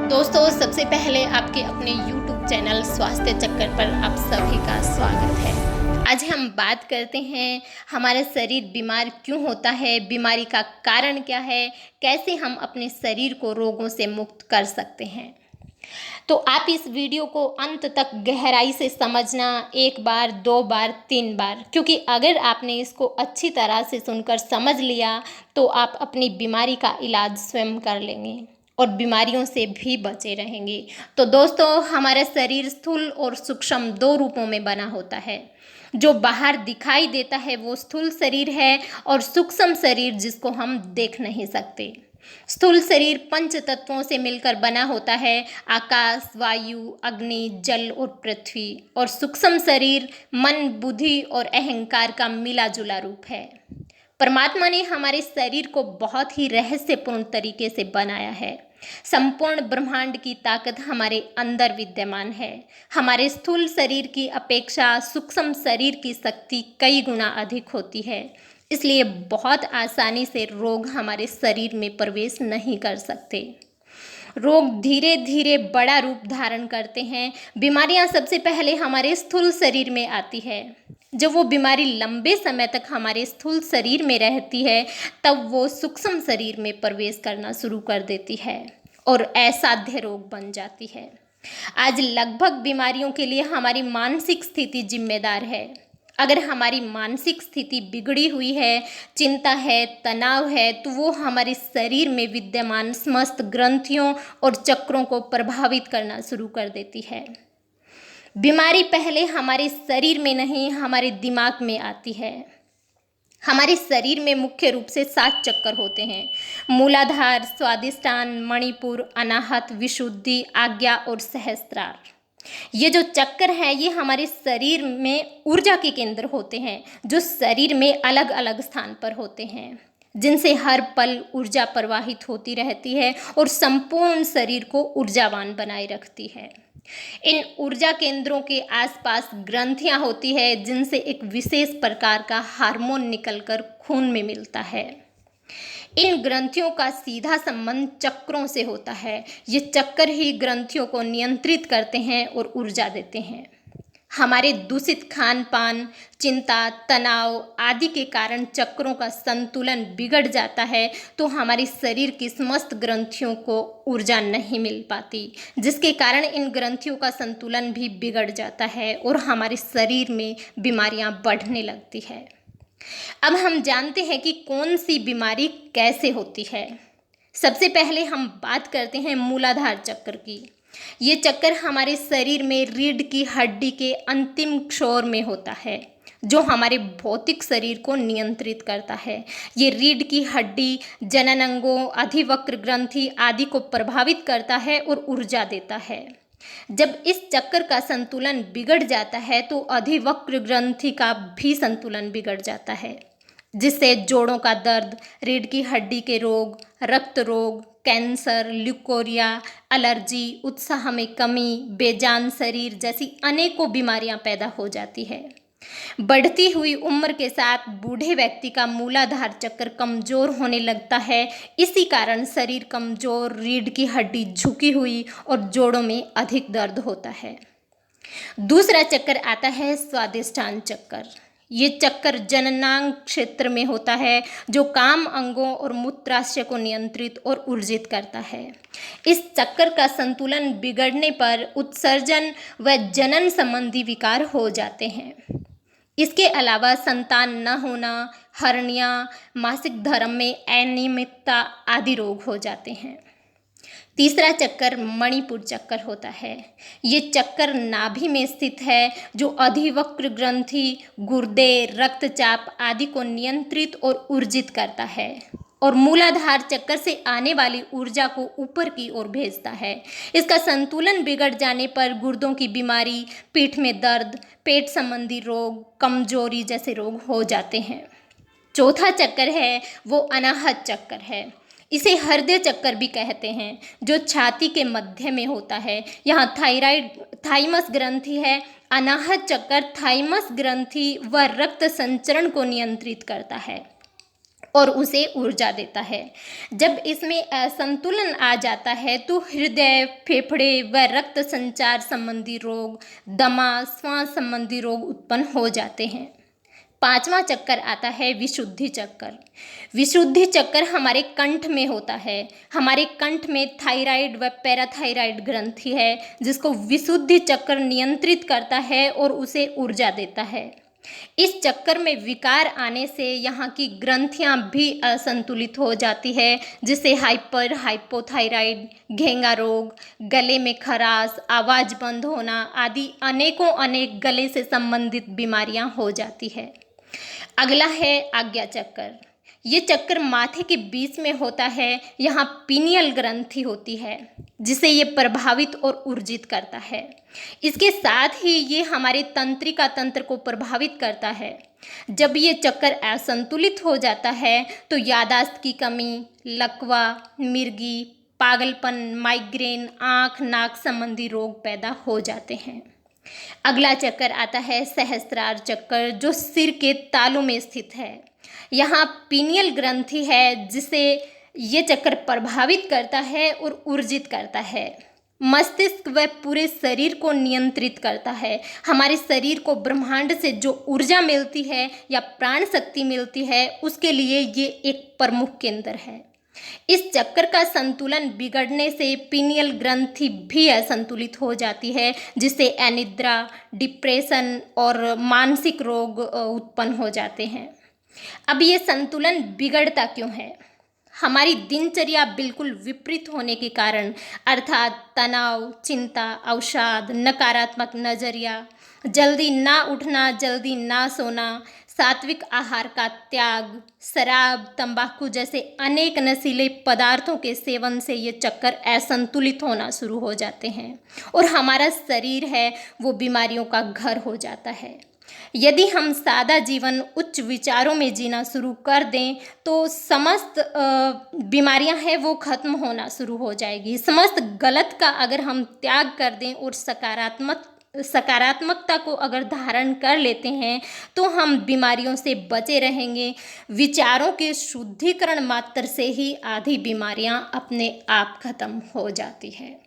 दोस्तों, सबसे पहले आपके अपने YouTube चैनल स्वास्थ्य चक्कर पर आप सभी का स्वागत है। आज हम बात करते हैं हमारा शरीर बीमार क्यों होता है, बीमारी का कारण क्या है, कैसे हम अपने शरीर को रोगों से मुक्त कर सकते हैं। तो आप इस वीडियो को अंत तक गहराई से समझना, एक बार, दो बार, तीन बार, क्योंकि अगर आपने इसको अच्छी तरह से सुनकर समझ लिया तो आप अपनी बीमारी का इलाज स्वयं कर लेंगे और बीमारियों से भी बचे रहेंगे। तो दोस्तों, हमारा शरीर स्थूल और सूक्ष्म दो रूपों में बना होता है। जो बाहर दिखाई देता है वो स्थूल शरीर है और सूक्ष्म शरीर जिसको हम देख नहीं सकते। स्थूल शरीर पंच तत्वों से मिलकर बना होता है, आकाश, वायु, अग्नि, जल और पृथ्वी। और सूक्ष्म शरीर मन, बुद्धि और अहंकार का मिला जुला रूप है। परमात्मा ने हमारे शरीर को बहुत ही रहस्यपूर्ण तरीके से बनाया है। संपूर्ण ब्रह्मांड की ताकत हमारे अंदर विद्यमान है। हमारे स्थूल शरीर की अपेक्षा सूक्ष्म शरीर की शक्ति कई गुना अधिक होती है, इसलिए बहुत आसानी से रोग हमारे शरीर में प्रवेश नहीं कर सकते। रोग धीरे धीरे बड़ा रूप धारण करते हैं। बीमारियां सबसे पहले हमारे स्थूल शरीर में आती है। जब वो बीमारी लंबे समय तक हमारे स्थूल शरीर में रहती है तब वो सूक्ष्म शरीर में प्रवेश करना शुरू कर देती है और असाध्य रोग बन जाती है। आज लगभग बीमारियों के लिए हमारी मानसिक स्थिति जिम्मेदार है। अगर हमारी मानसिक स्थिति बिगड़ी हुई है, चिंता है, तनाव है, तो वो हमारे शरीर में विद्यमान समस्त ग्रंथियों और चक्रों को प्रभावित करना शुरू कर देती है। बीमारी पहले हमारे शरीर में नहीं, हमारे दिमाग में आती है। हमारे शरीर में मुख्य रूप से 7 चक्कर होते हैं: मूलाधार, स्वादिष्टान, मणिपुर, अनाहत, विशुद्धि, आज्ञा और सहस्त्रार। ये जो चक्कर है ये हमारे शरीर में ऊर्जा के केंद्र होते हैं, जो शरीर में अलग अलग स्थान पर होते हैं, जिनसे हर पल ऊर्जा प्रवाहित होती रहती है और संपूर्ण शरीर को ऊर्जावान बनाए रखती है। इन ऊर्जा केंद्रों के आसपास ग्रंथियां होती है, जिनसे एक विशेष प्रकार का हार्मोन निकलकर खून में मिलता है। इन ग्रंथियों का सीधा संबंध चक्रों से होता है। ये चक्कर ही ग्रंथियों को नियंत्रित करते हैं और ऊर्जा देते हैं। हमारे दूषित खान पान, चिंता, तनाव आदि के कारण चक्रों का संतुलन बिगड़ जाता है, तो हमारे शरीर की समस्त ग्रंथियों को ऊर्जा नहीं मिल पाती, जिसके कारण इन ग्रंथियों का संतुलन भी बिगड़ जाता है और हमारे शरीर में बीमारियां बढ़ने लगती है। अब हम जानते हैं कि कौन सी बीमारी कैसे होती है। सबसे पहले हम बात करते हैं मूलाधार चक्र की। ये चक्कर हमारे शरीर में रीढ़ की हड्डी के अंतिम छोर में होता है, जो हमारे भौतिक शरीर को नियंत्रित करता है। ये रीढ़ की हड्डी जनन अंगों, अधिवक्र ग्रंथि आदि को प्रभावित करता है और ऊर्जा देता है। जब इस चक्कर का संतुलन बिगड़ जाता है तो अधिवक्र ग्रंथि का भी संतुलन बिगड़ जाता है, जिससे जोड़ों का दर्द, रीढ़ की हड्डी के रोग, रक्त रोग, कैंसर, ल्यूकोरिया, एलर्जी, उत्साह में कमी, बेजान शरीर जैसी अनेकों बीमारियां पैदा हो जाती है। बढ़ती हुई उम्र के साथ बूढ़े व्यक्ति का मूलाधार चक्र कमजोर होने लगता है। इसी कारण शरीर कमजोर, रीढ़ की हड्डी झुकी हुई और जोड़ों में अधिक दर्द होता है। दूसरा चक्कर आता है स्वादिष्टान चक्कर। ये चक्कर जननांग क्षेत्र में होता है, जो काम अंगों और मूत्राशय को नियंत्रित और ऊर्जित करता है। इस चक्कर का संतुलन बिगड़ने पर उत्सर्जन व जनन संबंधी विकार हो जाते हैं। इसके अलावा संतान न होना, हर्निया, मासिक धर्म में अनियमितता आदि रोग हो जाते हैं। तीसरा चक्कर मणिपुर चक्कर होता है। ये चक्कर नाभि में स्थित है, जो अधिवक्र ग्रंथि, गुर्दे, रक्तचाप आदि को नियंत्रित और ऊर्जित करता है और मूलाधार चक्कर से आने वाली ऊर्जा को ऊपर की ओर भेजता है। इसका संतुलन बिगड़ जाने पर गुर्दों की बीमारी, पीठ में दर्द, पेट संबंधी रोग, कमजोरी जैसे रोग हो जाते हैं। चौथा चक्कर है वो अनाहत चक्कर है। इसे हृदय चक्कर भी कहते हैं, जो छाती के मध्य में होता है। यहाँ थाइमस ग्रंथि है। अनाहत चक्कर थाइमस ग्रंथि व रक्त संचरण को नियंत्रित करता है। और उसे ऊर्जा देता है। जब इसमें असंतुलन आ जाता है तो हृदय, फेफड़े व रक्त संचार संबंधी रोग, दमा, श्वास संबंधी रोग उत्पन्न हो जाते हैं। पांचवा चक्कर आता है विशुद्धि चक्कर। विशुद्धि चक्कर हमारे कंठ में होता है। हमारे कंठ में थायराइड व पैराथायराइड ग्रंथि है, जिसको विशुद्धि चक्कर नियंत्रित करता है और उसे ऊर्जा देता है। इस चक्कर में विकार आने से यहाँ की ग्रंथियाँ भी असंतुलित हो जाती है, जिससे हाइपोथायराइड, घेंगा रोग, गले में खराश, आवाज़ बंद होना आदि अनेक गले से संबंधित बीमारियाँ हो जाती है। अगला है आज्ञा चक्कर। ये चक्कर माथे के बीच में होता है। यहाँ पीनियल ग्रंथि होती है, जिसे ये प्रभावित और ऊर्जित करता है। इसके साथ ही ये हमारे तंत्रिका तंत्र को प्रभावित करता है। जब ये चक्कर असंतुलित हो जाता है तो याददाश्त की कमी, लकवा, मिर्गी, पागलपन, माइग्रेन, आँख नाक संबंधी रोग पैदा हो जाते हैं। अगला चक्कर आता है सहस्त्रार चक्कर, जो सिर के तालू में स्थित है। यहाँ पीनियल ग्रंथि है, जिसे ये चक्कर प्रभावित करता है और ऊर्जित करता है। मस्तिष्क व पूरे शरीर को नियंत्रित करता है। हमारे शरीर को ब्रह्मांड से जो ऊर्जा मिलती है या प्राण शक्ति मिलती है, उसके लिए ये एक प्रमुख केंद्र है। इस चक्कर का संतुलन बिगड़ने से पीनियल ग्रंथि भी असंतुलित हो जाती है, जिससे अनिद्रा, डिप्रेशन और मानसिक रोग उत्पन्न हो जाते हैं। अब ये संतुलन बिगड़ता क्यों है? हमारी दिनचर्या बिल्कुल विपरीत होने के कारण, अर्थात तनाव, चिंता, अवसाद, नकारात्मक नज़रिया, जल्दी ना उठना, जल्दी ना सोना, सात्विक आहार का त्याग, शराब, तंबाकू जैसे अनेक नशीले पदार्थों के सेवन से ये चक्कर असंतुलित होना शुरू हो जाते हैं और हमारा शरीर है वो बीमारियों का घर हो जाता है। यदि हम सादा जीवन, उच्च विचारों में जीना शुरू कर दें तो समस्त बीमारियां हैं वो खत्म होना शुरू हो जाएगी। समस्त गलत का अगर हम त्याग कर दें और सकारात्मकता को अगर धारण कर लेते हैं तो हम बीमारियों से बचे रहेंगे। विचारों के शुद्धिकरण मात्र से ही आधी बीमारियां अपने आप खत्म हो जाती है।